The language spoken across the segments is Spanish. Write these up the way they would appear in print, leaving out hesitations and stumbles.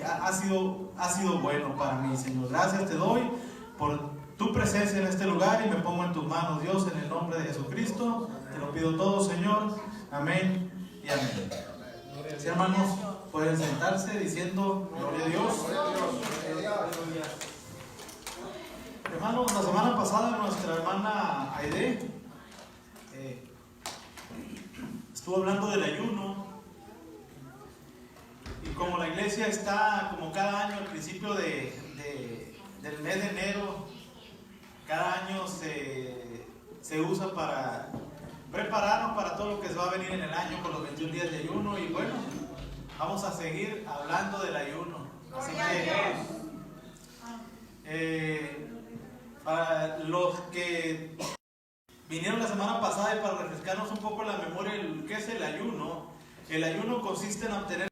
ha sido bueno para mí, Señor. Gracias te doy por tu presencia en este lugar y me pongo en tus manos, Dios, en el nombre de Jesucristo. Te lo pido todo, Señor. Amén y amén. Sí, hermanos, pueden sentarse diciendo gloria a Dios. Hermanos, la semana pasada nuestra hermana Aide estuvo hablando del ayuno. Y como la iglesia está, como cada año, al principio del mes de enero, cada año se usa para prepararnos para todo lo que se va a venir en el año con los 21 días de ayuno. Y bueno, vamos a seguir hablando del ayuno. Así que para los que vinieron la semana pasada y para refrescarnos un poco la memoria, ¿qué es el ayuno? El ayuno consiste en obtener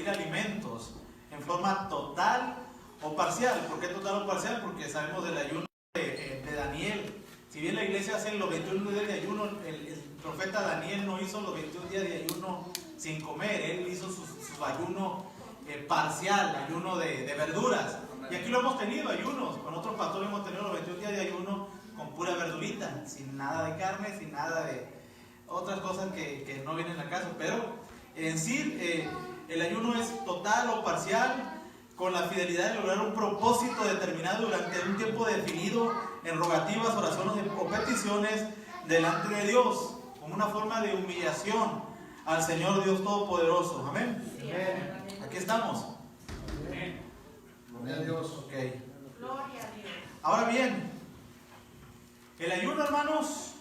alimentos en forma total o parcial. ¿Por qué total o parcial? Porque sabemos del ayuno de Daniel. Si bien la iglesia hace los 21 días de ayuno, el profeta Daniel no hizo los 21 días de ayuno sin comer. Él hizo su ayuno parcial, ayuno de verduras. Y aquí lo hemos tenido, ayunos. Con otros pastores hemos tenido los 21 días de ayuno con pura verdurita, sin nada de carne, sin nada de otras cosas que no vienen al caso. Pero en sí, el ayuno es total o parcial, con la fidelidad de lograr un propósito determinado durante un tiempo definido en rogativas, oraciones o peticiones delante de Dios, como una forma de humillación al Señor Dios Todopoderoso. Amén. Sí, amén. Aquí estamos. Amén. Gloria a Dios. Okay. Gloria a Dios. Ahora bien, el ayuno, hermanos,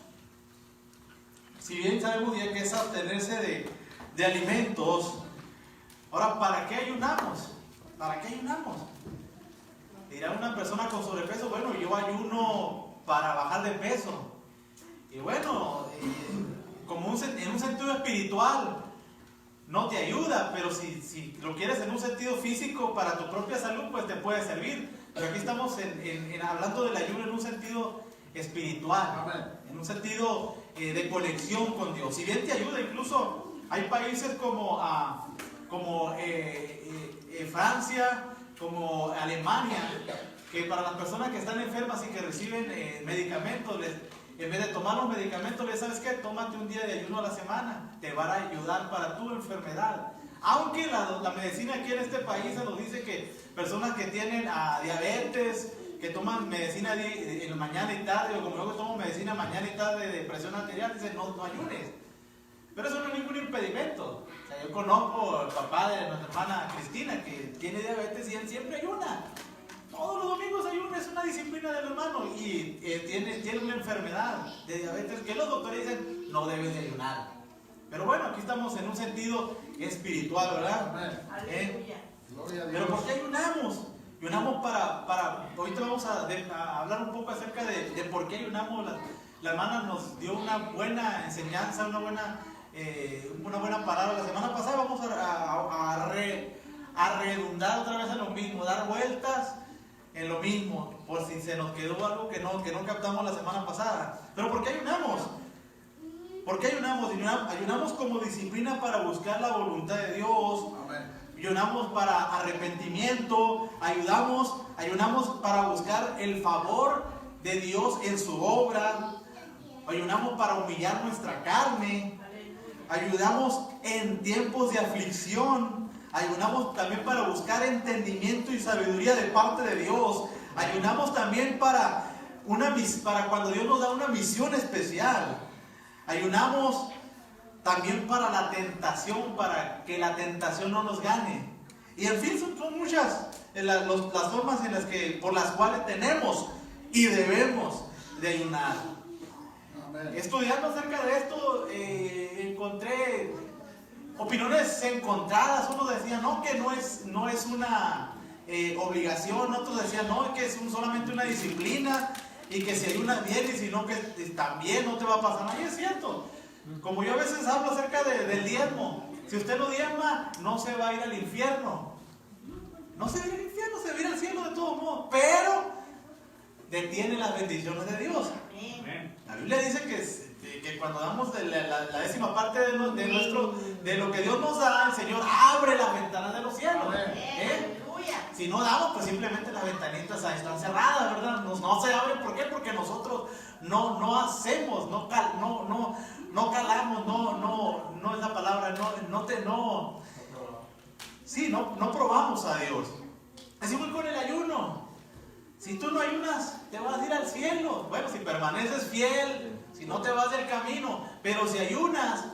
si bien sabemos ya que es abstenerse de alimentos. Ahora, ¿para qué ayunamos? ¿Para qué ayunamos? Dirá una persona con sobrepeso, bueno, yo ayuno para bajar de peso. Y bueno, como en un sentido espiritual, no te ayuda, pero si lo quieres en un sentido físico para tu propia salud, pues te puede servir. Pero aquí estamos hablando del ayuno en un sentido espiritual, en un sentido de conexión con Dios. Si bien te ayuda, incluso hay países como Francia, como Alemania, que para las personas que están enfermas y que reciben medicamentos, en vez de tomar los medicamentos, ¿sabes qué? Tómate un día de ayuno a la semana, te va a ayudar para tu enfermedad. Aunque la medicina aquí en este país nos dice que personas que tienen diabetes, que toman medicina en mañana y tarde, o como yo que tomo medicina mañana y tarde de presión arterial, dicen no ayunes. Pero eso no es ningún impedimento. O sea, yo conozco al papá de nuestra hermana Cristina, que tiene diabetes y él siempre ayuna. Todos los domingos ayuna, es una disciplina del hermano. Y tiene una enfermedad de diabetes que los doctores dicen no debes de ayunar. Pero bueno, aquí estamos en un sentido espiritual, ¿verdad? Aleluya. Gloria a Dios. Pero ¿por qué ayunamos? Ayunamos para ahorita vamos a hablar un poco acerca de por qué ayunamos. La hermana nos dio una buena enseñanza, una buena palabra la semana pasada. Vamos a redundar otra vez en lo mismo, dar vueltas en lo mismo, por si se nos quedó algo que no captamos la semana pasada. Pero ¿por qué ayunamos? ¿Por qué ayunamos? Ayunamos como disciplina para buscar la voluntad de Dios. Ayunamos para arrepentimiento. Ayunamos para buscar el favor de Dios en su obra. Ayunamos para humillar nuestra carne. Ayunamos en tiempos de aflicción. Ayunamos también para buscar entendimiento y sabiduría de parte de Dios. Ayunamos también para cuando Dios nos da una misión especial. Ayunamos también para la tentación, para que la tentación no nos gane. Y en fin, son muchas las formas por las cuales tenemos y debemos de ayunar. Estudiando acerca de esto, encontré opiniones encontradas. Uno decía que no es una obligación. Otros decían que es solamente una disciplina y que si ayunas bien y si no, que también no te va a pasar nada. Y es cierto, como yo a veces hablo acerca del diezmo, si usted no diezma, no se va a ir al infierno. No se va a ir al infierno, se va a ir al cielo de todos modos, pero detiene las bendiciones de Dios. La Biblia dice que cuando damos la décima parte de lo que Dios nos da, el Señor abre las ventanas de los cielos. Si no damos, pues simplemente las ventanitas están cerradas, ¿verdad? No se abren. ¿Por qué? Porque nosotros no hacemos, no calamos, no es la palabra, no probamos a Dios. Así voy con el ayuno. Si tú no ayunas, te vas a ir al cielo. Bueno, si permaneces fiel, si no te vas del camino. Pero si ayunas,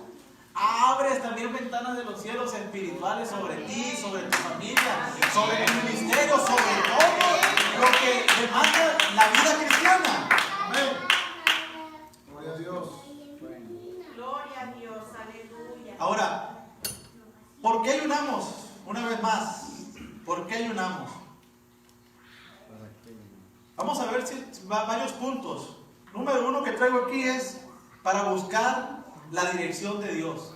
abres también ventanas de los cielos espirituales sobre ti, sobre tu familia, sobre el ministerio, sobre todo lo que demanda la vida cristiana. Amén. Gloria a Dios. Gloria a Dios, aleluya. Ahora, ¿por qué ayunamos? Una vez más, ¿por qué ayunamos? Vamos a ver varios puntos. Número uno que traigo aquí es para buscar la dirección de Dios.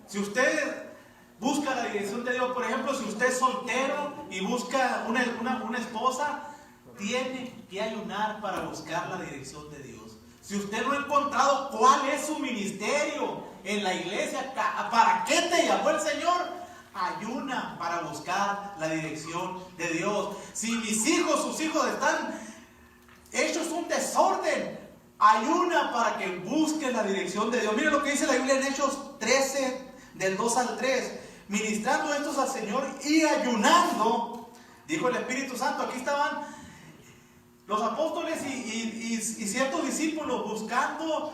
Si usted busca la dirección de Dios, por ejemplo, si usted es soltero y busca una esposa, tiene que ayunar para buscar la dirección de Dios. Si usted no ha encontrado cuál es su ministerio en la iglesia, ¿para qué te llamó el Señor? Ayuna para buscar la dirección de Dios. Si sus hijos están hechos un desorden, ayuna para que busquen la dirección de Dios. Mire lo que dice la Biblia en Hechos 13, del 2 al 3. Ministrando estos al Señor y ayunando, dijo el Espíritu Santo. Aquí estaban los apóstoles y ciertos discípulos buscando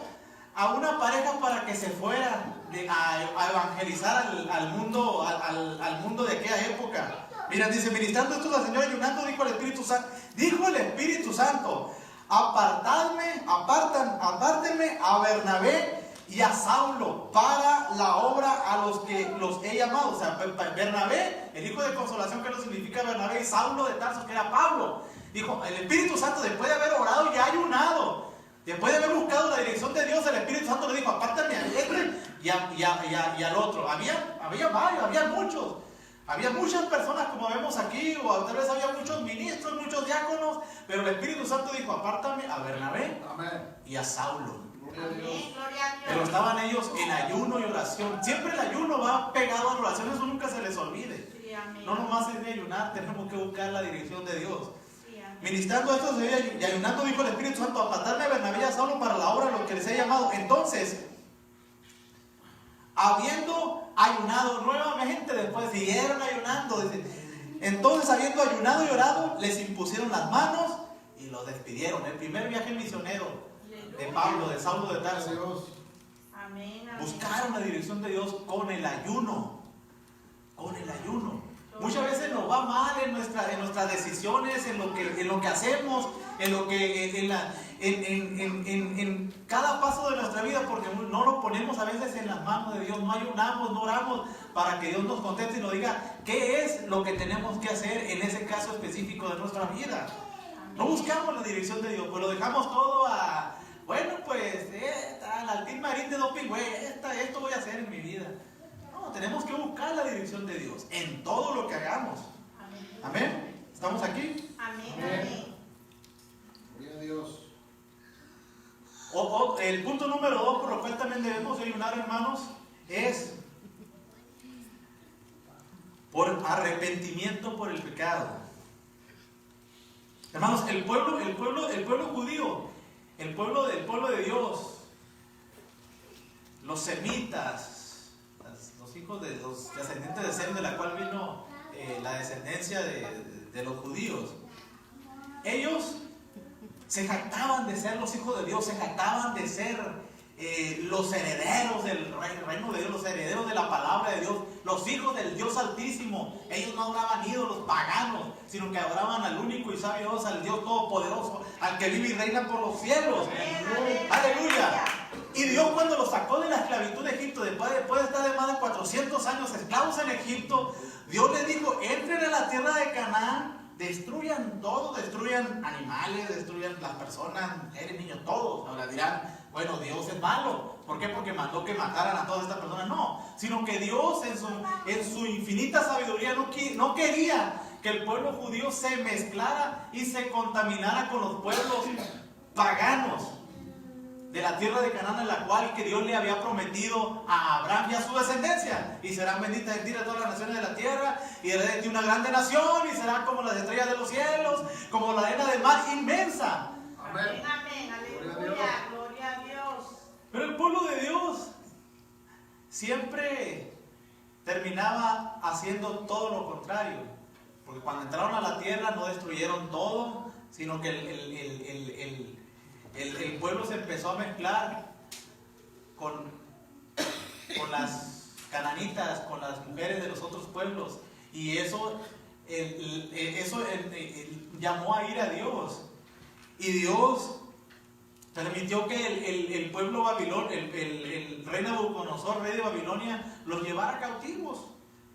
a una pareja para que se fuera a evangelizar al mundo de aquella época. Mira, dice, ministrando estos al Señor ayunando, dijo el Espíritu Santo, apártenme a Bernabé y a Saulo para la obra a los que los he llamado. O sea, Bernabé, el hijo de consolación, que no significa Bernabé, y Saulo de Tarso, que era Pablo. Dijo, el Espíritu Santo, después de haber orado y ayunado, después de haber buscado la dirección de Dios, el Espíritu Santo le dijo, apártame a este y al otro. Había varios, había muchos. Había muchas personas, como vemos aquí, o tal vez había muchos ministros, muchos diáconos, pero el Espíritu Santo dijo, apártame a Bernabé y a Saulo. Amén, gloria a Dios. Pero estaban ellos en ayuno y oración. Siempre el ayuno va pegado a la oración, eso nunca se les olvide. Sí, amén. No nomás es de ayunar, tenemos que buscar la dirección de Dios. Sí, amén. Ministrando esto y ayunando, dijo el Espíritu Santo, apartarme a Bernabé y a Saulo para la obra a lo que les he llamado. Entonces, habiendo ayunado nuevamente, después siguieron ayunando. Entonces, habiendo ayunado y orado, les impusieron las manos y los despidieron. El primer viaje misionero de Pablo, de Saulo de Tarso. Amén, amén. Buscaron la dirección de Dios con el ayuno. Con el ayuno. Muchas veces nos va mal en nuestras decisiones, en lo que hacemos, en cada paso de nuestra vida, porque no lo ponemos a veces en las manos de Dios, no ayunamos, no oramos para que Dios nos conteste y nos diga qué es lo que tenemos que hacer en ese caso específico de nuestra vida. No buscamos la dirección de Dios, pues lo dejamos todo a, bueno, pues, al altín marín de doping, güey, esto voy a hacer en mi vida. No, tenemos que buscar la dirección de Dios en todo lo que hagamos. Amén. ¿Estamos aquí? Amén, amén. Gloria a Dios. El punto número 2, por lo cual también debemos ayunar, hermanos, es por arrepentimiento por el pecado. Hermanos, el pueblo judío, el pueblo de Dios, los semitas, los hijos de los descendientes de Sem, de la cual vino la descendencia de los judíos, ellos se jactaban de ser los hijos de Dios, se jactaban de ser los herederos del reino de Dios, los herederos de la palabra de Dios, los hijos del Dios Altísimo. Ellos no adoraban ídolos paganos, sino que adoraban al único y sabio Dios, al Dios Todopoderoso, al que vive y reina por los cielos. ¡Aleluya! Y Dios, cuando los sacó de la esclavitud de Egipto, después de estar de más de 400 años esclavos en Egipto, Dios les dijo, entren a la tierra de Canaán, destruyan todo, destruyan animales, destruyan las personas, mujeres, niños, todos. Ahora dirán, bueno, Dios es malo. ¿Por qué? Porque mandó que mataran a todas estas personas. No, sino que Dios en su infinita sabiduría no quería que el pueblo judío se mezclara y se contaminara con los pueblos paganos. de la tierra de Canaán, en la cual que Dios le había prometido a Abraham y a su descendencia. Y serán benditas en ti de todas las naciones de la tierra, y haré de ti una grande nación, y serán como las estrellas de los cielos, como la arena del mar inmensa. Amén, amén, aleluya, gloria a Dios. Pero el pueblo de Dios siempre terminaba haciendo todo lo contrario. Porque cuando entraron a la tierra no destruyeron todo, sino que el pueblo se empezó a mezclar con las cananitas, con las mujeres de los otros pueblos. Y eso llamó a ir a Dios. Y Dios permitió que el pueblo babilonio, el rey Nabucodonosor, rey de Babilonia, los llevara cautivos.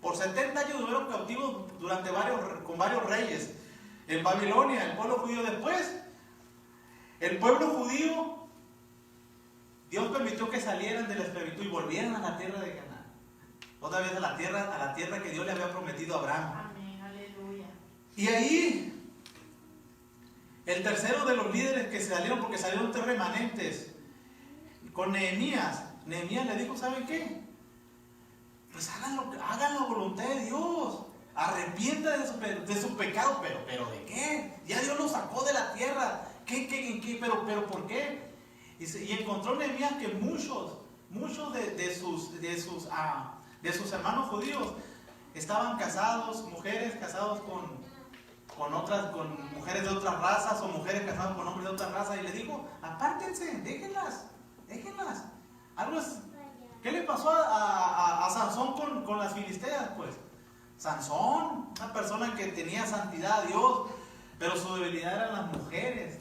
Por 70 años estuvieron cautivos con varios reyes en Babilonia, el pueblo judío. Después, el pueblo judío, Dios permitió que salieran de la esclavitud y volvieran a la tierra de Canaán. Otra vez a la tierra que Dios le había prometido a Abraham. Amén, aleluya. Y ahí, el tercero de los líderes que salieron, porque salieron 3 remanentes, con Nehemías le dijo, ¿saben qué? Pues hagan la voluntad de Dios, arrepientan de sus pecados, pero ¿de qué? Ya Dios los sacó de la tierra, pero ¿por qué? Y encontró Nehemías que muchos de sus hermanos judíos estaban casados, mujeres casados con mujeres de otras razas, o mujeres casadas con hombres de otras razas, y le dijo, apártense, déjenlas. ¿Qué le pasó a Sansón con las filisteas? Pues Sansón, una persona que tenía santidad a Dios, pero su debilidad eran las mujeres.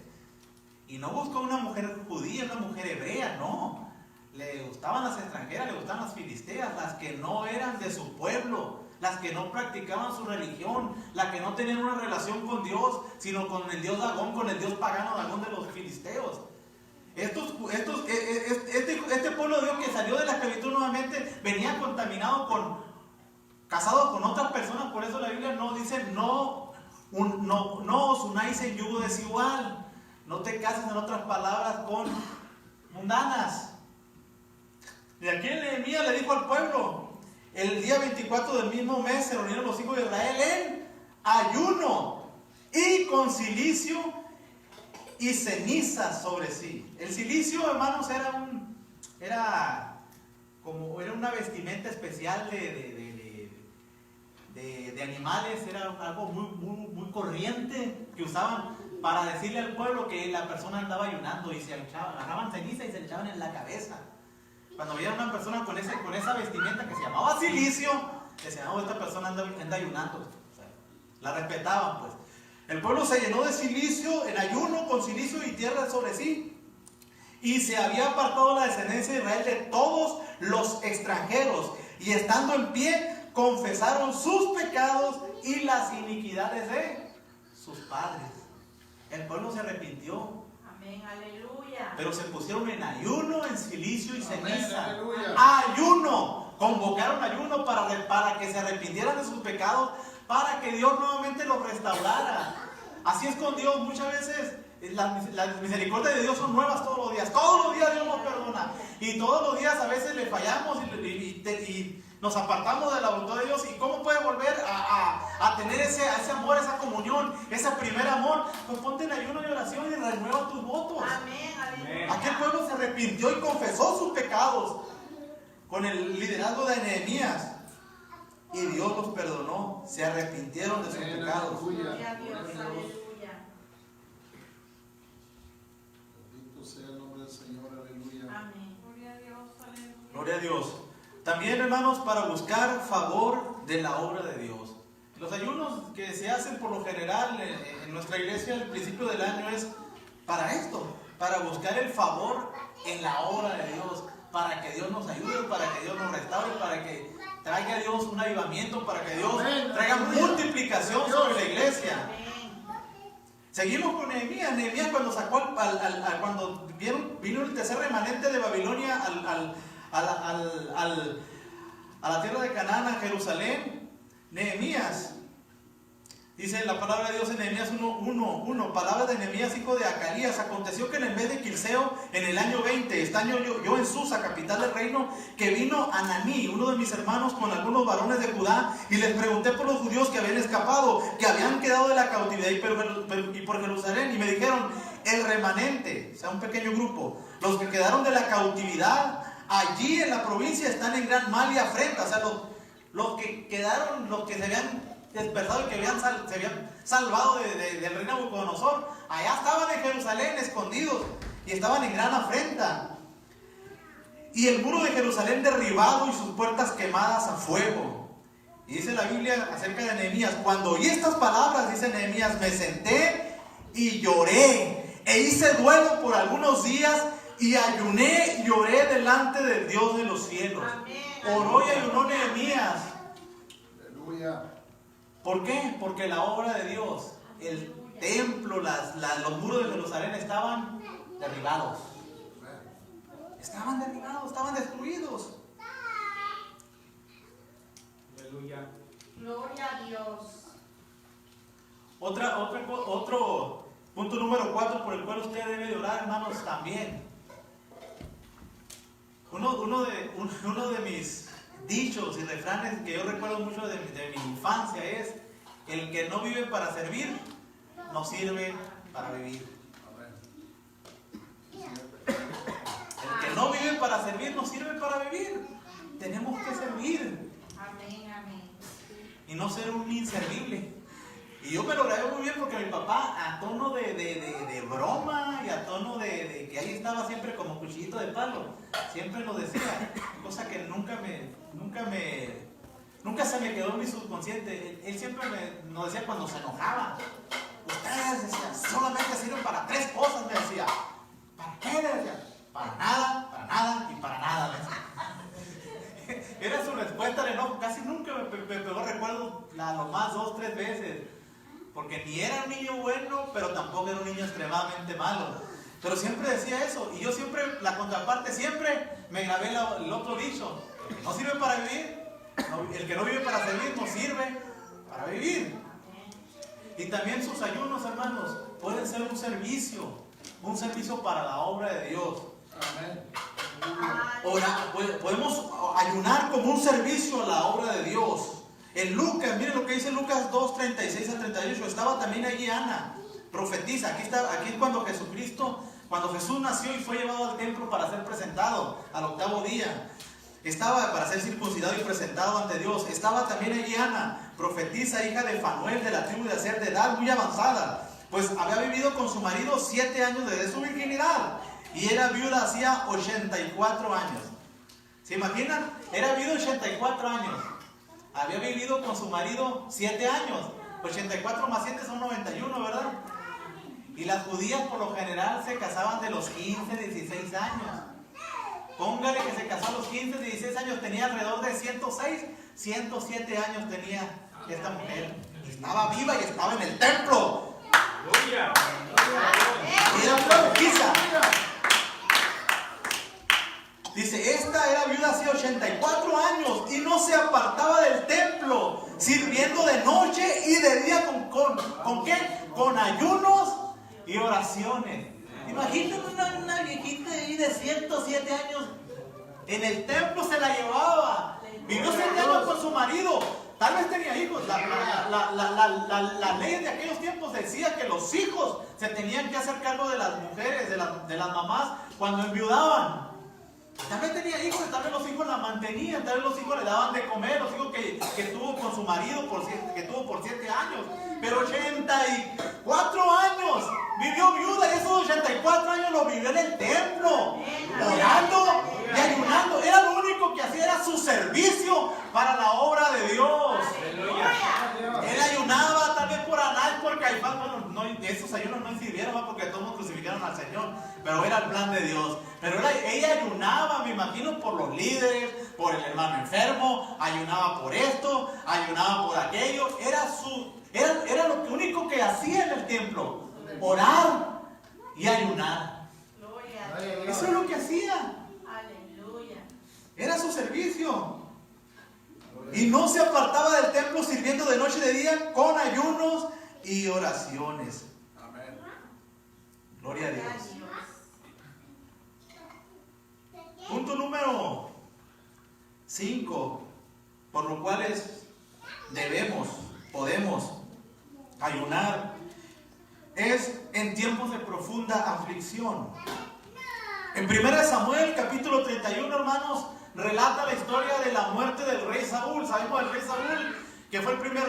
Y no buscó una mujer judía, una mujer hebrea, no. Le gustaban las extranjeras, le gustaban las filisteas, las que no eran de su pueblo, las que no practicaban su religión, las que no tenían una relación con Dios, sino con el dios Dagón, con el dios pagano Dagón de los filisteos. Este pueblo de Dios que salió de la esclavitud nuevamente venía contaminado casado con otras personas. Por eso la Biblia no dice no os unáis en yugo desigual, no te cases, en otras palabras, con mundanas. Y aquí Nehemías le dijo al pueblo, el día 24 del mismo mes se reunieron los hijos de Israel en ayuno y con cilicio y cenizas sobre sí. El cilicio, hermanos, era una vestimenta especial de animales, era algo muy corriente que usaban para decirle al pueblo que la persona andaba ayunando, y se agarraban ceniza y se le echaban en la cabeza. Cuando veían una persona con esa vestimenta que se llamaba cilicio, decían, oh, esta persona anda ayunando. O sea, la respetaban, pues. El pueblo se llenó de cilicio, en ayuno, con cilicio y tierra sobre sí. Y se había apartado la descendencia de Israel de todos los extranjeros. Y estando en pie, confesaron sus pecados y las iniquidades de sus padres. El pueblo se arrepintió. Amén, aleluya. Pero se pusieron en ayuno, en cilicio y ceniza. Amén, aleluya. Ayuno. Convocaron ayuno para que se arrepintieran de sus pecados, para que Dios nuevamente los restaurara. Así es con Dios. Muchas veces las misericordias de Dios son nuevas todos los días. Todos los días Dios nos perdona. Y todos los días a veces le fallamos y nos apartamos de la voluntad de Dios. ¿Y cómo puede volver a tener ese amor, esa comunión, ese primer amor? Pues ponte en ayuno y oración y renueva tus votos. Amén, aleluya. Aquel pueblo se arrepintió y confesó sus pecados con el liderazgo de Nehemías. Y Dios los perdonó, se arrepintieron de sus pecados. Gloria a Dios, aleluya. Bendito sea el nombre del Señor, aleluya. Amén. Gloria a Dios, aleluya. Gloria a Dios. También, hermanos, para buscar favor de la obra de Dios. Los ayunos que se hacen por lo general en nuestra iglesia al principio del año es para esto, para buscar el favor en la obra de Dios, para que Dios nos ayude, para que Dios nos restaure, para que traiga a Dios un avivamiento, para que Dios traiga multiplicación sobre la iglesia. Amén. Seguimos con Nehemías. Nehemías, cuando sacó cuando vino el tercer remanente de Babilonia a la tierra de Canaán, a Jerusalén, Nehemías Dice la palabra de Dios en Nehemías 1:1, palabra de Nehemías, hijo de Acalías. Aconteció que en vez de Quilceo, en el año 20, estando yo en Susa, capital del reino, que vino Ananí, uno de mis hermanos, con algunos varones de Judá, y les pregunté por los judíos que habían escapado, que habían quedado de la cautividad y por Jerusalén, y me dijeron, el remanente, o sea, un pequeño grupo, los que quedaron de la cautividad, allí en la provincia están en gran mal y afrenta. O sea, los que quedaron, los que se habían despertado y que se habían salvado del rey Nabucodonosor, allá estaban en Jerusalén escondidos y estaban en gran afrenta. Y el muro de Jerusalén derribado y sus puertas quemadas a fuego. Y dice la Biblia acerca de Nehemías, cuando oí estas palabras, dice Nehemías, me senté y lloré e hice duelo por algunos días y ayuné y oré delante del Dios de los cielos. Oró y ayunó Nehemías. Aleluya. ¿Por qué? Porque la obra de Dios, el templo, los muros de Jerusalén estaban derribados. Estaban derribados, estaban destruidos. Aleluya. Gloria a Dios. Otro punto número 4 por el cual usted debe de orar, hermanos, también. Uno de mis dichos y refranes que yo recuerdo mucho de mi infancia es: el que no vive para servir, no sirve para vivir. El que no vive para servir, no sirve para vivir. Tenemos que servir. Amén, amén. Y no ser un inservible. Y yo me lo grabé muy bien porque mi papá, a tono de broma y a tono de que ahí estaba siempre como cuchillito de palo, siempre lo decía, cosa que nunca se me quedó en mi subconsciente. Él siempre nos decía cuando se enojaba: ustedes, decía, solamente sirven para 3 cosas, me decía. ¿Para qué? Le decía. Para nada y para nada, me decía. Era su respuesta al enojo. Casi nunca me pegó recuerdo, lo más 2, 3 veces. Porque ni era un niño bueno, pero tampoco era un niño extremadamente malo. Pero siempre decía eso. Y yo siempre, la contraparte, siempre me grabé el otro dicho: no sirve para vivir. El que no vive para servir, no sirve para vivir. Y también sus ayunos, hermanos, pueden ser un servicio para la obra de Dios. Amén. Podemos ayunar como un servicio a la obra de Dios. En Lucas, miren lo que dice Lucas 2, 36 a 38. Estaba también allí Ana, profetiza. Aquí es cuando Jesús nació y fue llevado al templo para ser presentado al 8º día. Estaba para ser circuncidado y presentado ante Dios. Estaba también allí Ana, profetisa, hija de Fanuel, de la tribu de Aser, de edad muy avanzada, pues había vivido con su marido 7 años desde su virginidad, y era viuda hacía 84 años. ¿Se imaginan? Era viuda 84 años. Había vivido con su marido 7 años. 84 más 7 son 91, ¿verdad? Y las judías por lo general se casaban de los 15, 16 años. Póngale que se casó a los 15, 16 años, tenía alrededor de 106, 107 años tenía esta mujer. Y estaba viva y estaba en el templo. Aleluya. Y era profetisa. Dice, esta era viuda hace 84 años y no se apartaba del templo, sirviendo de noche y de día ¿con qué? Con ayunos y oraciones. Imagínate una viejita ahí de 107 años en el templo, se la llevaba. Vivió 7 años con su marido. Tal vez tenía hijos. La ley de aquellos tiempos decía que los hijos se tenían que hacer cargo de las mujeres, de las mamás, cuando enviudaban. Tal vez tenía hijos, tal vez los hijos la mantenían, tal vez los hijos le daban de comer, los hijos que tuvo con su marido que tuvo por 7 años. Pero 84 años vivió viuda, y esos 84 años los vivió en el templo, orando y ayunando. Era lo único que hacía, era su servicio para la obra de Dios. Él ayunaba tal vez por Anás, por Caifás. Bueno, esos ayunos no sirvieron porque todos crucificaron al Señor, pero era el plan de Dios. Pero ella ayunaba, me imagino, por los líderes, por el hermano enfermo, ayunaba por esto, ayunaba por aquello. Era lo único que hacía en el templo: orar y ayunar. Eso es lo que hacía. Aleluya. Era su servicio. Y no se apartaba del templo sirviendo de noche y de día con ayunos y oraciones. Amén. Gloria a Dios. Punto número 5. Por lo cual podemos ayunar. Es en tiempos de profunda aflicción. En 1 Samuel capítulo 31, hermanos, relata la historia de la muerte del rey Saúl. Sabemos del rey Saúl, que fue el primer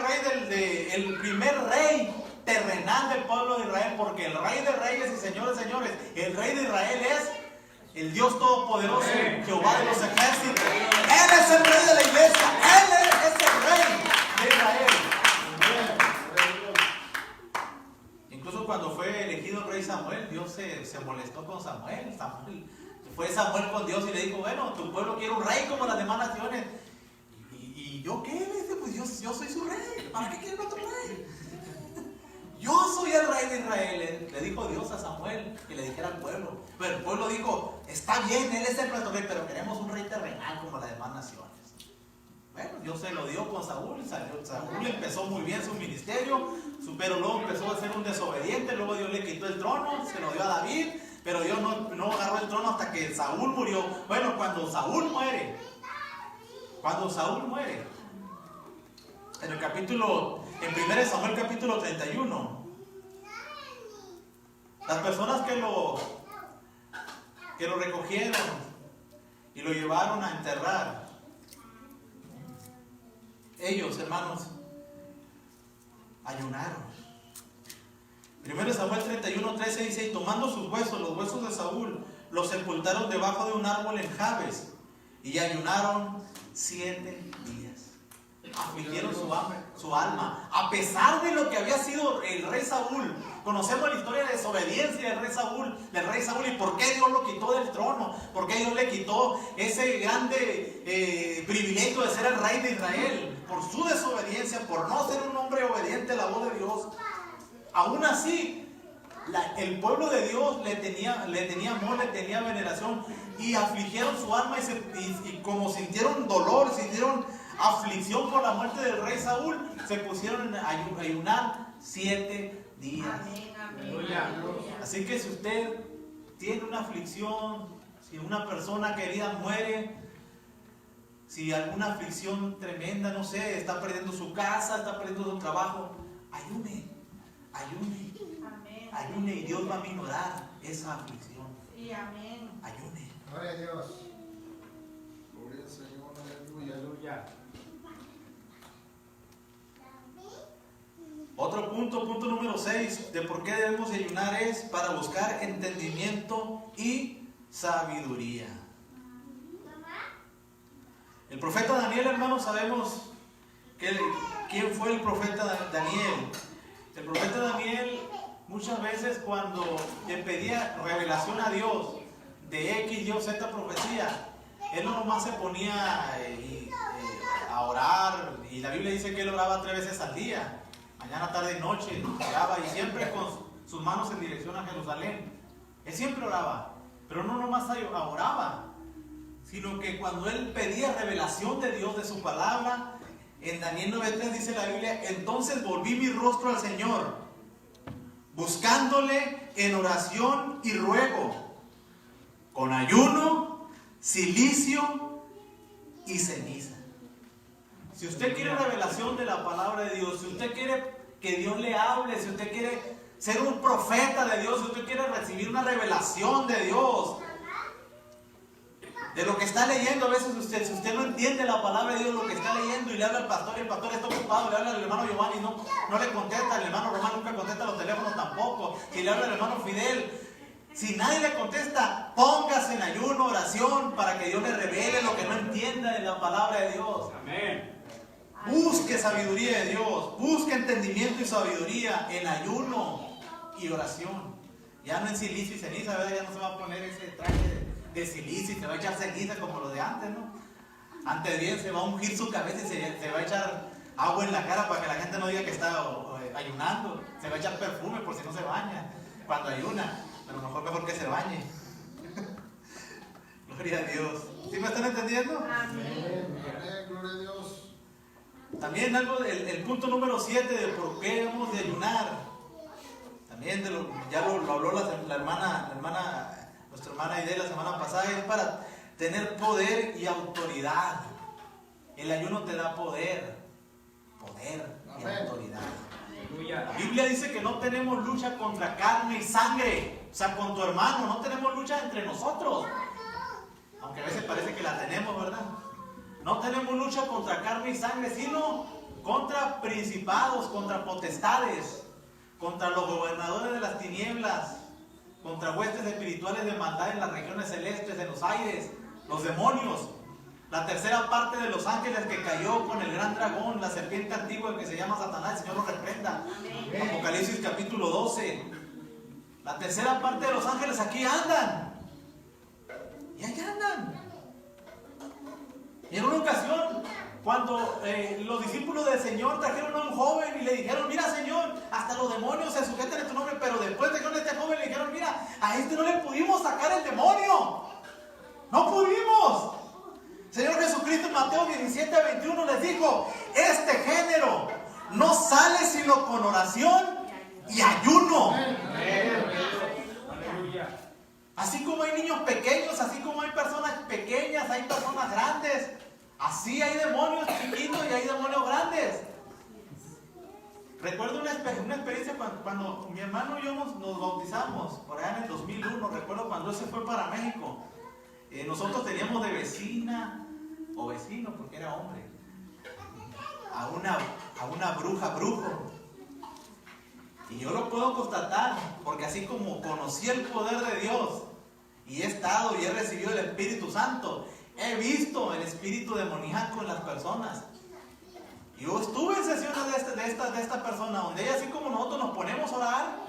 rey terrenal del pueblo de Israel, porque el rey de reyes y señores, el rey de Israel es el Dios Todopoderoso, Jehová de los ejércitos. Él es el rey de la iglesia, Él es el rey de Israel. Incluso cuando fue elegido el rey Samuel, Dios se molestó con Samuel. Fue Samuel con Dios y le dijo, bueno, tu pueblo quiere un rey como las demás naciones. ¿Y yo qué? Le dice, pues yo soy su rey. ¿Para qué quieren otro rey? Yo soy el rey de Israel. Le dijo Dios a Samuel que le dijera al pueblo. Pero el pueblo dijo, está bien, él es el rey, pero queremos un rey terrenal como las demás naciones. Bueno, Dios se lo dio con Saúl. Saúl empezó muy bien su ministerio, pero luego empezó a ser un desobediente. Luego Dios le quitó el trono, se lo dio a David, pero Dios no agarró el trono hasta que Saúl murió. Bueno, cuando Saúl muere, en 1 Samuel capítulo 31, las personas que lo recogieron y lo llevaron a enterrar, ellos, hermanos, ayunaron. 1 Samuel 31, 13 dice, y tomando sus huesos, los huesos de Saúl, los sepultaron debajo de un árbol en Jabes, y ayunaron 7 días. Afligieron su alma, a pesar de lo que había sido el rey Saúl. Conocemos la historia de desobediencia del rey Saúl, y por qué Dios lo quitó del trono, por qué Dios le quitó ese grande privilegio de ser el rey de Israel, por su desobediencia, por no ser un hombre obediente a la voz de Dios. Aún así, el pueblo de Dios le tenía amor, le tenía veneración, y afligieron su alma, y como sintieron dolor, sintieron aflicción por la muerte del rey Saúl, se pusieron a ayunar 7 días. Amén, amén. Así que si usted tiene una aflicción, si una persona querida muere, si alguna aflicción tremenda, no sé, está perdiendo su casa, está perdiendo su trabajo, ayune, y Dios va a minorar esa aflicción. Sí, amén. Ayune. Gloria a Dios. Gloria al Señor, aleluya. Aleluya. Otro punto número 6, de por qué debemos ayunar es para buscar entendimiento y sabiduría. El profeta Daniel, hermanos, sabemos quién fue el profeta Daniel. El profeta Daniel, muchas veces cuando le pedía revelación a Dios de X, Y o Z profecía, él no nomás se ponía a orar, y la Biblia dice que él oraba 3 veces al día, mañana, tarde y noche, oraba, y siempre con sus manos en dirección a Jerusalén. Él siempre oraba, pero no nomás oraba, sino que cuando él pedía revelación de Dios, de su palabra, en Daniel 9:3 dice la Biblia, entonces volví mi rostro al Señor, buscándole en oración y ruego, con ayuno, cilicio y ceniza. Si usted quiere revelación de la palabra de Dios, si usted quiere que Dios le hable, si usted quiere ser un profeta de Dios, si usted quiere recibir una revelación de Dios, de lo que está leyendo, a veces si usted no entiende la palabra de Dios, lo que está leyendo, y le habla al pastor, y el pastor está ocupado, le habla al hermano Giovanni, no le contesta, el hermano Román nunca contesta los teléfonos tampoco, y le habla al hermano Fidel, si nadie le contesta, póngase en ayuno, oración, para que Dios le revele lo que no entienda de la palabra de Dios. Amén. Busque sabiduría de Dios, busque entendimiento y sabiduría en ayuno y oración. Ya no en silicio y ceniza, ¿verdad? Ya no se va a poner ese traje de silicio y se va a echar ceniza como los de antes, ¿no? Antes bien se va a ungir su cabeza y se va a echar agua en la cara para que la gente no diga que está ayunando. Se va a echar perfume por si no se baña cuando ayuna, pero mejor que se bañe. Gloria a Dios. ¿Sí me están entendiendo? Amén. Amén, gloria a Dios. También algo el punto número 7 de por qué debemos de ayunar. También ya lo habló la hermana, nuestra hermana Aide la semana pasada, es para tener poder y autoridad. El ayuno te da poder y autoridad. La Biblia dice que no tenemos lucha contra carne y sangre, o sea, con tu hermano, no tenemos lucha entre nosotros, aunque a veces parece que la tenemos, ¿verdad? No tenemos lucha contra carne y sangre, sino contra principados, contra potestades, contra los gobernadores de las tinieblas, contra huestes espirituales de maldad en las regiones celestes, en los aires, los demonios. La tercera parte de los ángeles que cayó con el gran dragón, la serpiente antigua que se llama Satanás, el Señor lo reprenda. Apocalipsis capítulo 12. La tercera parte de los ángeles aquí andan. Y allá andan. Y en una ocasión, cuando los discípulos del Señor trajeron a un joven y le dijeron, mira Señor, hasta los demonios se sujeten a tu nombre, pero después trajeron a este joven y le dijeron, mira, a este no le pudimos sacar el demonio. No pudimos. Señor Jesucristo en Mateo 17:21 les dijo, este género no sale sino con oración y ayuno. Así como hay niños pequeños, así como hay personas pequeñas, hay personas grandes, así hay demonios chiquitos y hay demonios grandes. Recuerdo una experiencia cuando mi hermano y yo nos bautizamos, por allá en el 2001, recuerdo cuando él se fue para México. Nosotros teníamos de vecina, o vecino porque era hombre, a una brujo. Y yo lo puedo constatar, porque así como conocí el poder de Dios, y he estado y he recibido el Espíritu Santo, he visto el espíritu demoníaco en las personas. Yo estuve en sesiones de esta persona, donde ella, así como nosotros nos ponemos a orar,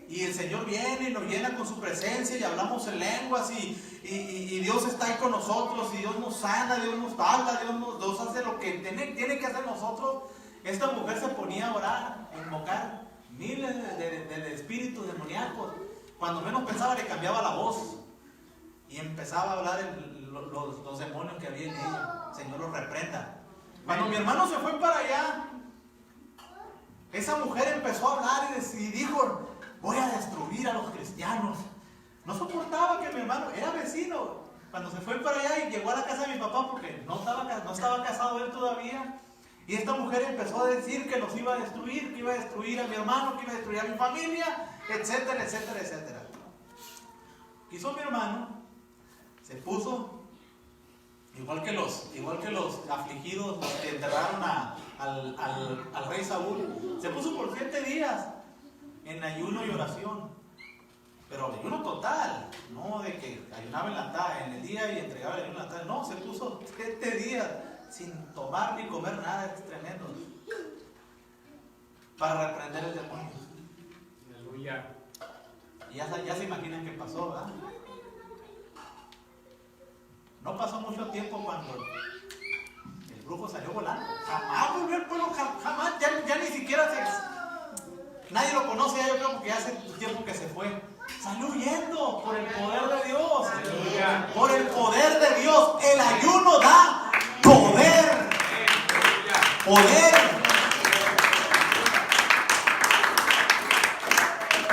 y el Señor viene y nos llena con su presencia y hablamos en lenguas y Dios está ahí con nosotros y Dios nos sana, Dios nos habla, Dios hace lo que tiene que hacer nosotros. Esta mujer se ponía a orar, a invocar miles de espíritus demoníacos. Cuando menos pensaba le cambiaba la voz y empezaba a hablar los demonios que había en ella. Señor los reprenda. Cuando mi hermano se fue para allá, esa mujer empezó a hablar y dijo, voy a destruir a los cristianos. No soportaba que mi hermano, era vecino, cuando se fue para allá y llegó a la casa de mi papá, porque no estaba casado él todavía, y esta mujer empezó a decir que los iba a destruir, que iba a destruir a mi hermano, que iba a destruir a mi familia, etcétera, etcétera, etcétera. Quiso mi hermano, se puso, igual que los afligidos que enterraron al rey Saúl, se puso por 7 días en ayuno y oración, pero ayuno total, no de que ayunaba en el día y entregaba el ayuno en la tarde, no, se puso 7 días sin tomar ni comer nada, es tremendo, para reprender el demonio. Aleluya. Y ya se imaginan qué pasó, ¿verdad? No pasó mucho tiempo cuando el brujo salió volando, jamás volvió el pueblo, jamás, ya ni siquiera nadie lo conoce, ya yo creo porque ya hace tiempo que se fue. Salió huyendo por el poder de Dios. Aleluya. Por el poder de Dios. El ayuno da poder. Poder.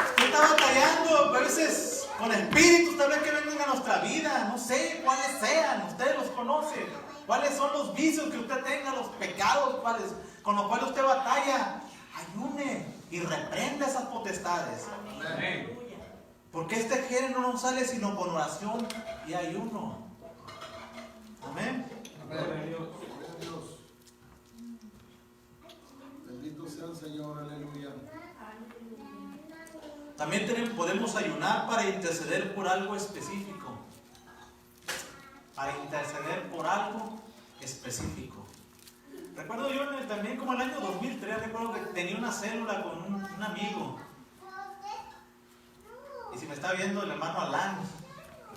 Usted está batallando a veces con espíritus, tal vez que vengan a nuestra vida. No sé cuáles sean. Ustedes los conocen. ¿Cuáles son los vicios que usted tenga, los pecados con los cuales usted batalla? Ayune y reprenda esas potestades. Amén. Porque este género no sale sino con oración y ayuno. Amén. Gloria a Dios. Gloria a Dios. Bendito sea el Señor, aleluya. También podemos ayunar para interceder por algo específico. Para interceder por algo específico. Recuerdo yo también como el año 2003, recuerdo que tenía una célula con un amigo. Y si me está viendo el hermano Alan,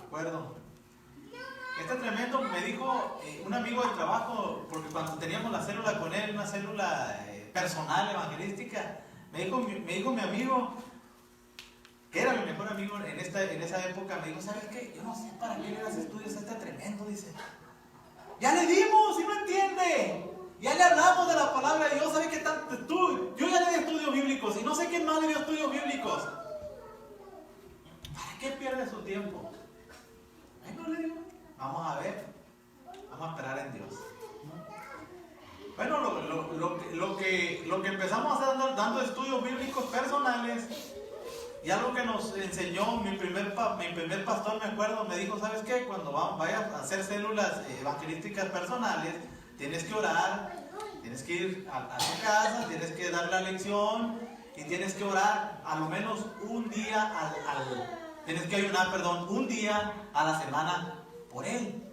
recuerdo. Este tremendo me dijo un amigo del trabajo, porque cuando teníamos la célula con él, una célula personal, evangelística, me dijo mi amigo, que era mi mejor amigo en esa época, me dijo, ¿sabes qué? Yo no sé para qué le das estudios a este tremendo, dice. Ya le dimos y no entiende. Ya le hablamos de la palabra de Dios. ¿Sabe qué tanto? Yo ya le di estudios bíblicos y no sé quién más le dio estudios bíblicos. ¿Para qué pierde su tiempo? Bueno, le digo, vamos a ver. Vamos a esperar en Dios. Bueno, lo que empezamos a hacer dando estudios bíblicos personales, y algo que nos enseñó mi primer pastor, me acuerdo, me dijo, ¿sabes qué? Cuando vayas a hacer células evangelísticas personales, tienes que orar, tienes que ir a tu casa, tienes que dar la lección y tienes que orar a lo menos un día tienes que ayunar, un día a la semana por él.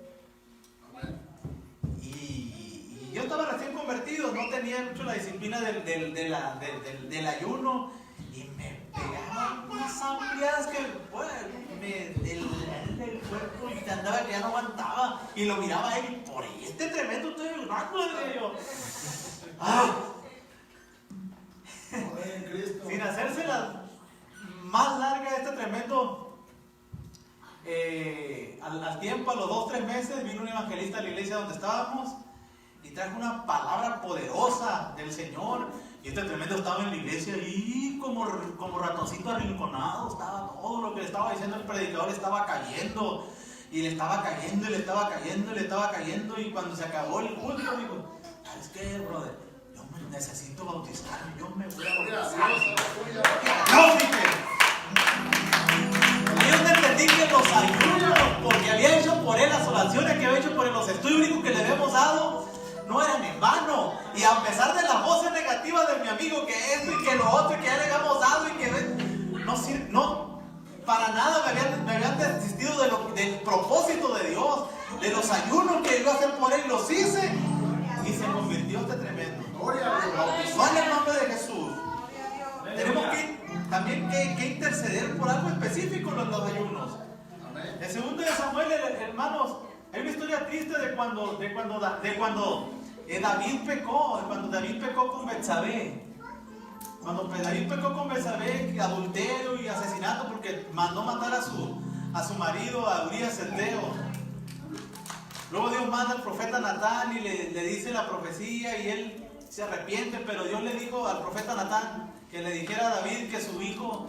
Y yo estaba recién convertido, no tenía mucho la disciplina del ayuno y me pegaban unas ampliadas que el cuerpo y andaba que ya no aguantaba y lo miraba a él y por ahí este tremendo estoy ayunando, decía yo. Sin hacérsela más larga, este tremendo al tiempo, a los 2-3 meses, vino un evangelista a la iglesia donde estábamos y trajo una palabra poderosa del Señor. Y este tremendo estaba en la iglesia y como ratoncito arrinconado, estaba todo lo que le estaba diciendo el predicador, estaba cayendo. Y le estaba cayendo, y le estaba cayendo, y le estaba cayendo. Y cuando se acabó el culto, digo, ¿sabes qué, brother? Yo me necesito bautizarme, yo me voy a bautizar. ¡No, dije! Ahí donde entendí que los ayunos, porque había hecho por él las oraciones que había hecho por él, los estudios bíblicos que le habíamos dado, no eran en vano. Y a pesar de las voces negativas de mi amigo, que esto y que lo otro, y que ya le habíamos dado, y que no, para nada me habían desistido del propósito de Dios, de los ayunos que iba a hacer por él, los hice, y se convirtió este tremendo. Bautizó en el nombre de Jesús. Tenemos también que interceder por algo específico en los ayunos. El segundo de Samuel, hermanos, hay una historia triste de cuando David pecó, cuando David pecó con Betsabé. Cuando David pecó con Betsabé, adulterio y asesinato, porque mandó matar a su marido, a Urías Eteo. Luego Dios manda al profeta Natán y le dice la profecía y él se arrepiente, pero Dios le dijo al profeta Natán que le dijera a David que su hijo,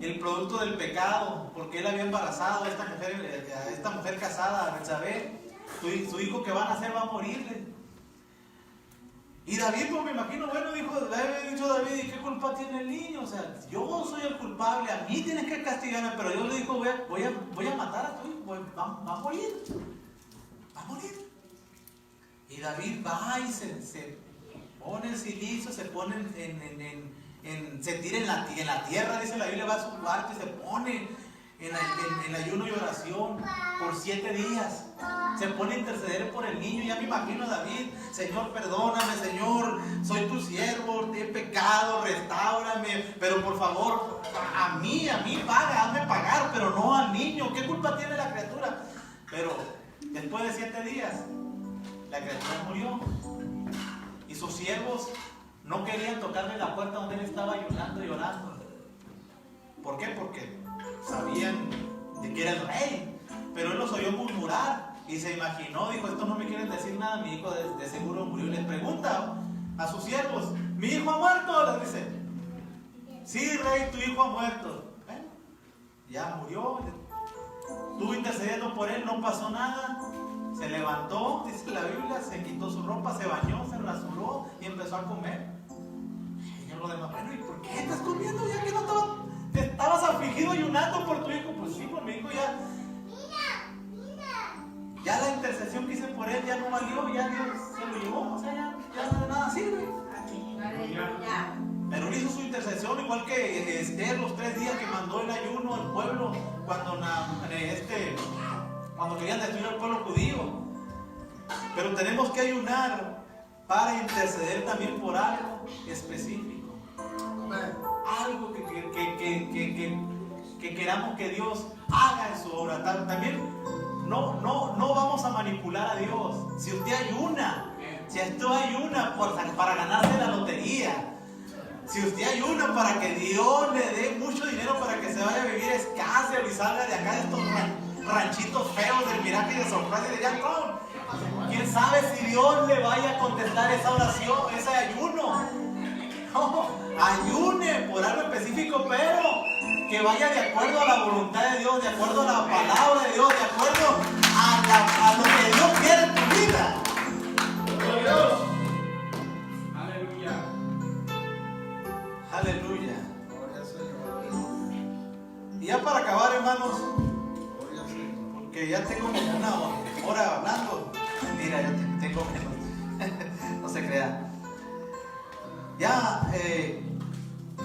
el producto del pecado, porque él había embarazado a esta mujer casada, a Betsabé, su hijo que van a nacer va a morirle. Y David, pues me imagino, bueno, le había dicho a David, ¿y qué culpa tiene el niño? O sea, yo soy el culpable, a mí tienes que castigarme, pero Dios le dijo, voy a matar a tu hijo, va a morir. Va a morir. Y David va y se pone el cilicio, se pone se tira en la tierra, dice la Biblia, va a su cuarto y se pone en ayuno y oración por 7 días. Se pone a interceder por el niño. Ya me imagino a David, Señor, perdóname, Señor, soy tu siervo, he pecado, restáurame, pero por favor, a mí hazme pagar, pero no al niño. ¿Qué culpa tiene la criatura? Pero después de 7 días, la criatura murió. Y sus siervos no querían tocarle la puerta donde él estaba ayunando y orando. ¿Por qué? Porque sabían de que era el rey. Pero él los oyó murmurar y se imaginó, dijo, estos no me quieren decir nada, mi hijo de seguro murió. Y les pregunta a sus siervos, ¿mi hijo ha muerto? Les dice, sí, rey, tu hijo ha muerto. Ya murió. Estuvo intercediendo por él, no pasó nada. Se levantó, dice la Biblia, se quitó su ropa, se bañó, se rasuró y empezó a comer. Y yo lo demás, bueno, ¿y por qué estás comiendo ya que no estabas afligido ayunando por tu hijo? Pues sí, por mi hijo ya la intercesión que hice por él ya no valió, ya Dios se lo llevó, o sea, ya de nada sirve. Pero él hizo su intercesión, igual que Esther, los 3 días que mandó el ayuno al pueblo cuando querían destruir al pueblo judío. Pero tenemos que ayunar para interceder también por algo específico. Algo que queramos que Dios haga en su obra. También no vamos a manipular a Dios. Si usted ayuna para ganarse la lotería, si usted ayuna para que Dios le dé mucho dinero para que se vaya a vivir escaso y salga de acá de estos ranchitos feos del Miraje de Sorpresa y de Yancón, quién sabe si Dios le vaya a contestar esa oración, ese ayuno. No, ayune por algo específico, pero que vaya de acuerdo a la voluntad de Dios, de acuerdo a la palabra de Dios, de acuerdo a lo que Dios quiere en tu vida. Gloria a Dios. Aleluya. Aleluya. Gloria al Señor. Y ya para acabar, hermanos, Gloria al Señor. porque ya tengo como una hora hablando. Mira, ya tengo menos. No se crea. Ya,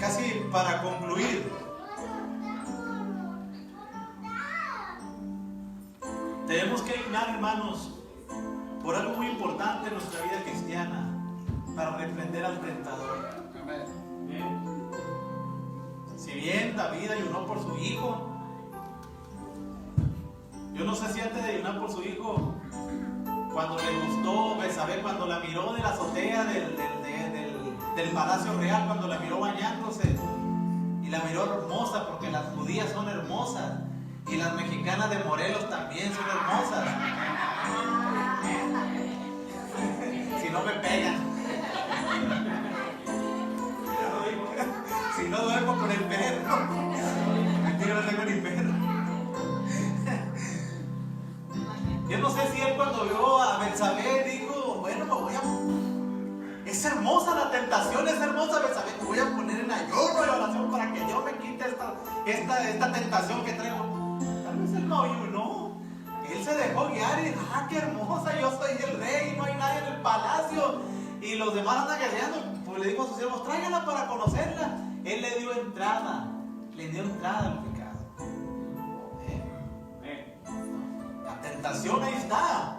casi para concluir, tenemos que ayunar, hermanos, por algo muy importante en nuestra vida cristiana, para reprender al tentador. Amén. Amén. Si bien David ayunó por su hijo, yo no sé si antes de ayunar por su hijo, cuando le gustó Betsabé, cuando la miró de la azotea del palacio real, cuando la miró bañándose, y la miró hermosa, porque las judías son hermosas, y las mexicanas de Morelos también son hermosas. Si no me pegan, si no duermo con el perro, mentira, no tengo ni perro. Yo no sé si él cuando vio a Betsabé dijo, bueno, es hermosa la tentación, es hermosa Betsabé, me voy a poner en ayuno y oración para que Dios me quite esta tentación que traigo. Tal vez él no ayunó, él se dejó guiar y dijo, qué hermosa, yo soy el rey, no hay nadie en el palacio, y los demás andan guerreando. Pues le dijo a sus siervos, tráiganla para conocerla. Él le dio entrada al pecado. La tentación ahí está.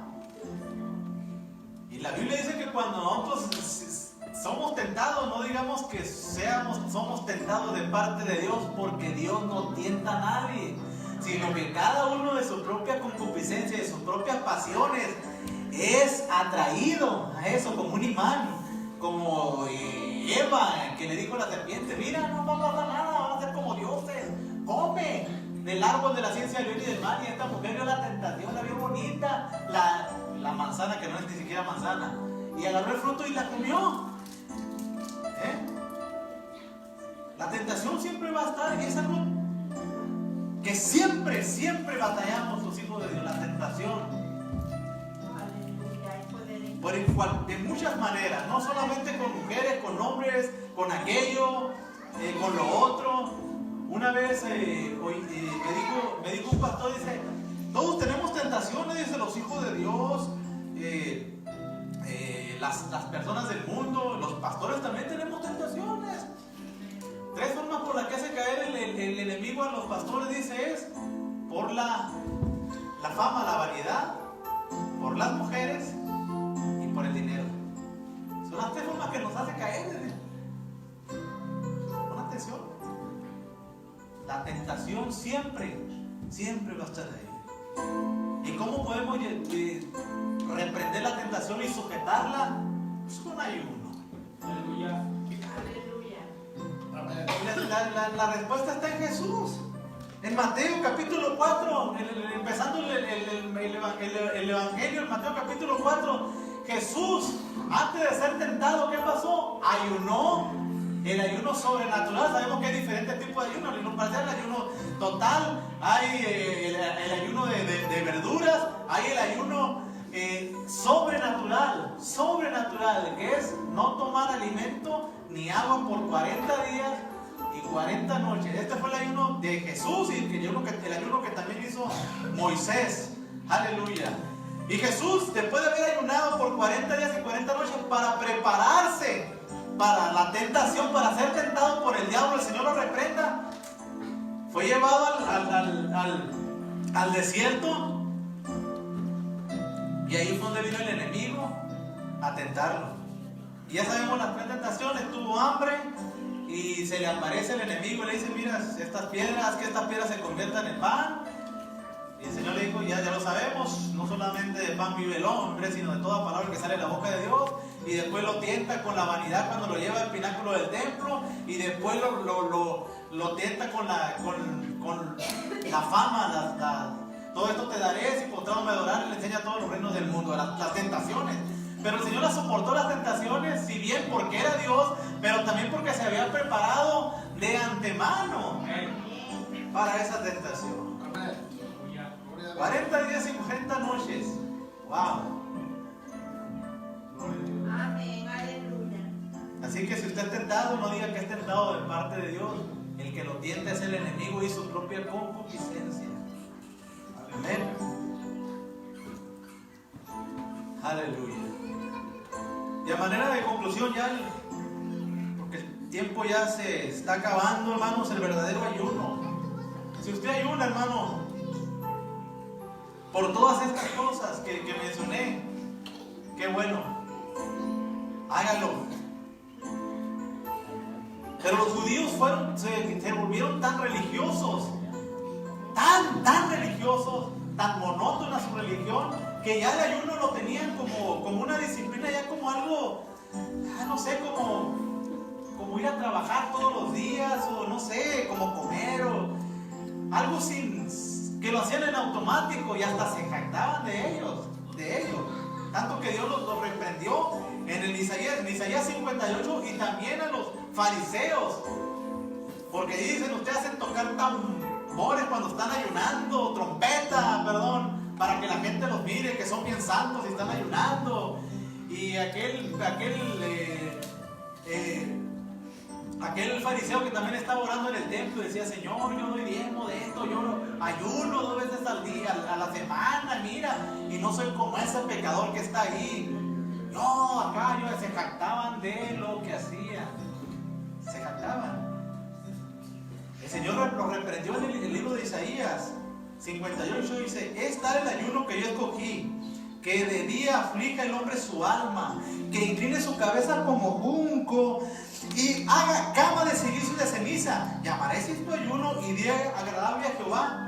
Y la Biblia dice que cuando nosotros somos tentados, no digamos que somos tentados de parte de Dios, porque Dios no tienta a nadie, sino que cada uno de su propia concupiscencia, de sus propias pasiones, es atraído a eso como un imán, como Eva, que le dijo a la serpiente, mira, no va a pasar nada, van a ser como dioses, come del árbol de la ciencia del bien y del mal. Y esta mujer vio la tentación, la vio bonita, la manzana, que no es ni siquiera manzana, y agarró el fruto y la comió. La tentación siempre va a estar, y es algo que siempre batallamos los hijos de Dios, la tentación. De muchas maneras, no solamente con mujeres, con hombres, con aquello, con lo otro. Una vez me dijo un pastor, dice, todos tenemos tentaciones, dice, los hijos de Dios, las personas del mundo, los pastores también tenemos tentaciones. 3 formas por las que hace caer el enemigo a los pastores, dice, es por la fama, la variedad, por las mujeres y por el dinero. Son las 3 formas que nos hace caer. Pon atención. La tentación siempre va a estar ahí. ¿Y cómo podemos reprender la tentación y sujetarla? Pues con ayuno. Aleluya. Amén. La respuesta está en Jesús. En Mateo capítulo 4, empezando el Evangelio, en Mateo capítulo 4, Jesús, antes de ser tentado, ¿qué pasó? Ayunó. El ayuno sobrenatural, sabemos que hay diferentes tipos de ayuno. El ayuno parcial, el ayuno total, hay el ayuno de verduras, hay el ayuno sobrenatural, que es no tomar alimento ni agua por 40 días y 40 noches. Este fue el ayuno de Jesús y el ayuno que también hizo Moisés. Aleluya. Y Jesús, después de haber ayunado por 40 días y 40 noches para prepararse para la tentación, para ser tentado por el diablo, el Señor lo reprenda, fue llevado al desierto, y ahí fue donde vino el enemigo a tentarlo. Y ya sabemos las 3 tentaciones. Tuvo hambre y se le aparece el enemigo y le dice, mira, que estas piedras se conviertan en pan. Y el Señor le dijo, ya lo sabemos, no solamente de pan vive el hombre, sino de toda palabra que sale de la boca de Dios. Y después lo tienta con la vanidad cuando lo lleva al pináculo del templo, y después lo tienta con la fama, Todo esto te daré si postrado me adorar. Le enseña todos los reinos del mundo, las tentaciones. Pero el Señor las soportó las tentaciones, si bien porque era Dios, pero también porque se había preparado de antemano para esa tentación. Amén. Aleluya. Gloria a Dios. 40 días y 40 noches. Wow. Amén, aleluya. Así que si usted es tentado, no diga que es tentado de parte de Dios. El que lo tienta es el enemigo y su propia concupiscencia. Amén. Aleluya. Y a manera de conclusión ya, porque el tiempo ya se está acabando, hermanos, el verdadero ayuno. Si usted ayuna, hermano, por todas estas cosas que mencioné, qué bueno, hágalo. Pero los judíos se volvieron tan religiosos, tan religiosos, tan monótona su religión, que ya el ayuno lo tenían como una disciplina, ya como algo, no sé, como ir a trabajar todos los días, o no sé, como comer, o algo que lo hacían en automático, y hasta se jactaban de ellos, tanto que Dios los reprendió en Isaías 58, y también a los fariseos, porque dicen, ustedes hacen tocar tambores cuando están ayunando, trompeta, para que la gente los mire, que son bien santos y están ayunando. Y aquel fariseo que también estaba orando en el templo decía, Señor, yo doy diezmo de esto, yo ayuno 2 veces al día, a la semana, mira, y no soy como ese pecador que está ahí. No, acá se jactaban de lo que hacían, se jactaban. El Señor lo reprendió en el libro de Isaías 58, dice, es tal el ayuno que yo escogí, que de día aflija el hombre su alma, que incline su cabeza como junco y haga cama de cilicio y de ceniza. ¿Llamaré esto ayuno y día agradable a Jehová?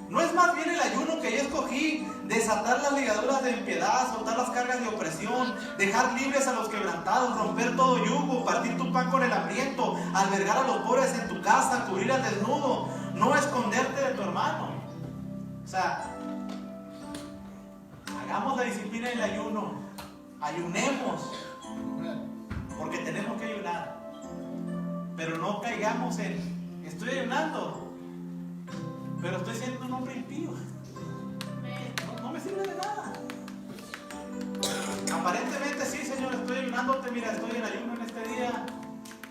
¿No es más bien el ayuno que yo escogí, desatar las ligaduras de impiedad, soltar las cargas de opresión, dejar libres a los quebrantados, romper todo yugo, partir tu pan con el hambriento, albergar a los pobres en tu casa, cubrir al desnudo, no esconderte de tu hermano? O sea, hagamos la disciplina del ayuno, ayunemos, porque tenemos que ayunar, pero no caigamos en, estoy ayunando, pero estoy siendo un hombre impío, no me sirve de nada. Aparentemente sí, Señor, estoy ayunándote, mira, estoy en ayuno en este día,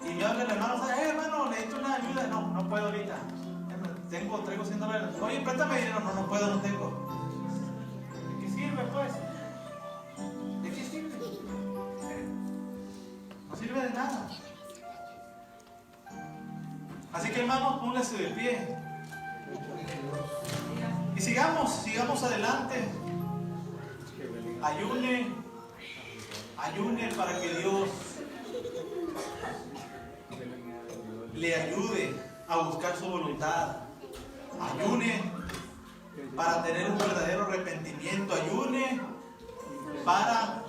y me habla el hermano, hermano, necesito una ayuda. No puedo ahorita, traigo $100. Oye, préstame dinero. No puedo, no tengo. ¿De qué sirve, pues? ¿De qué sirve? No sirve de nada. Así que, hermanos, pónganse de pie y sigamos adelante. Ayune para que Dios le ayude a buscar su voluntad. Ayune para tener un verdadero arrepentimiento. Ayune para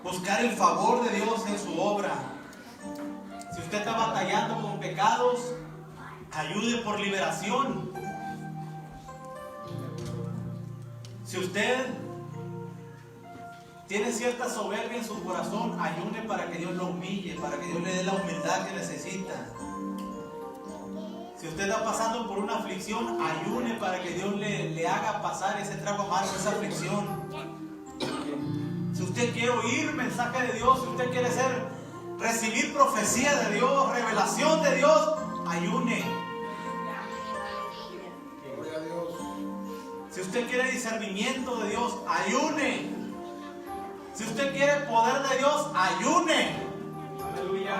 buscar el favor de Dios en su obra. Si usted está batallando con pecados, ayude por liberación. Si usted tiene cierta soberbia en su corazón, ayune para que Dios lo humille, para que Dios le dé la humildad que necesita. Si usted está pasando por una aflicción, ayune para que Dios le haga pasar ese trago amargo, esa aflicción. Si usted quiere oír mensaje de Dios, si usted quiere recibir profecía de Dios, revelación de Dios, ayune. Gloria a Dios. Si usted quiere discernimiento de Dios, ayune. Si usted quiere poder de Dios, ayune. Aleluya.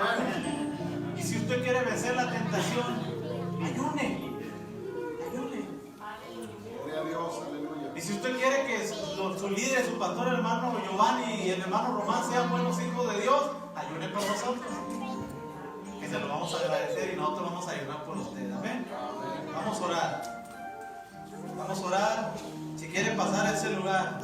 Y si usted quiere vencer la tentación, ayune. Gloria a Dios, aleluya. Y si usted quiere que su líder, su pastor, el hermano Giovanni y el hermano Román sean buenos hijos de Dios, ayune por nosotros. Que se lo vamos a agradecer y nosotros vamos a ayunar por usted. Amén. Vamos a orar. Si quiere pasar a ese lugar.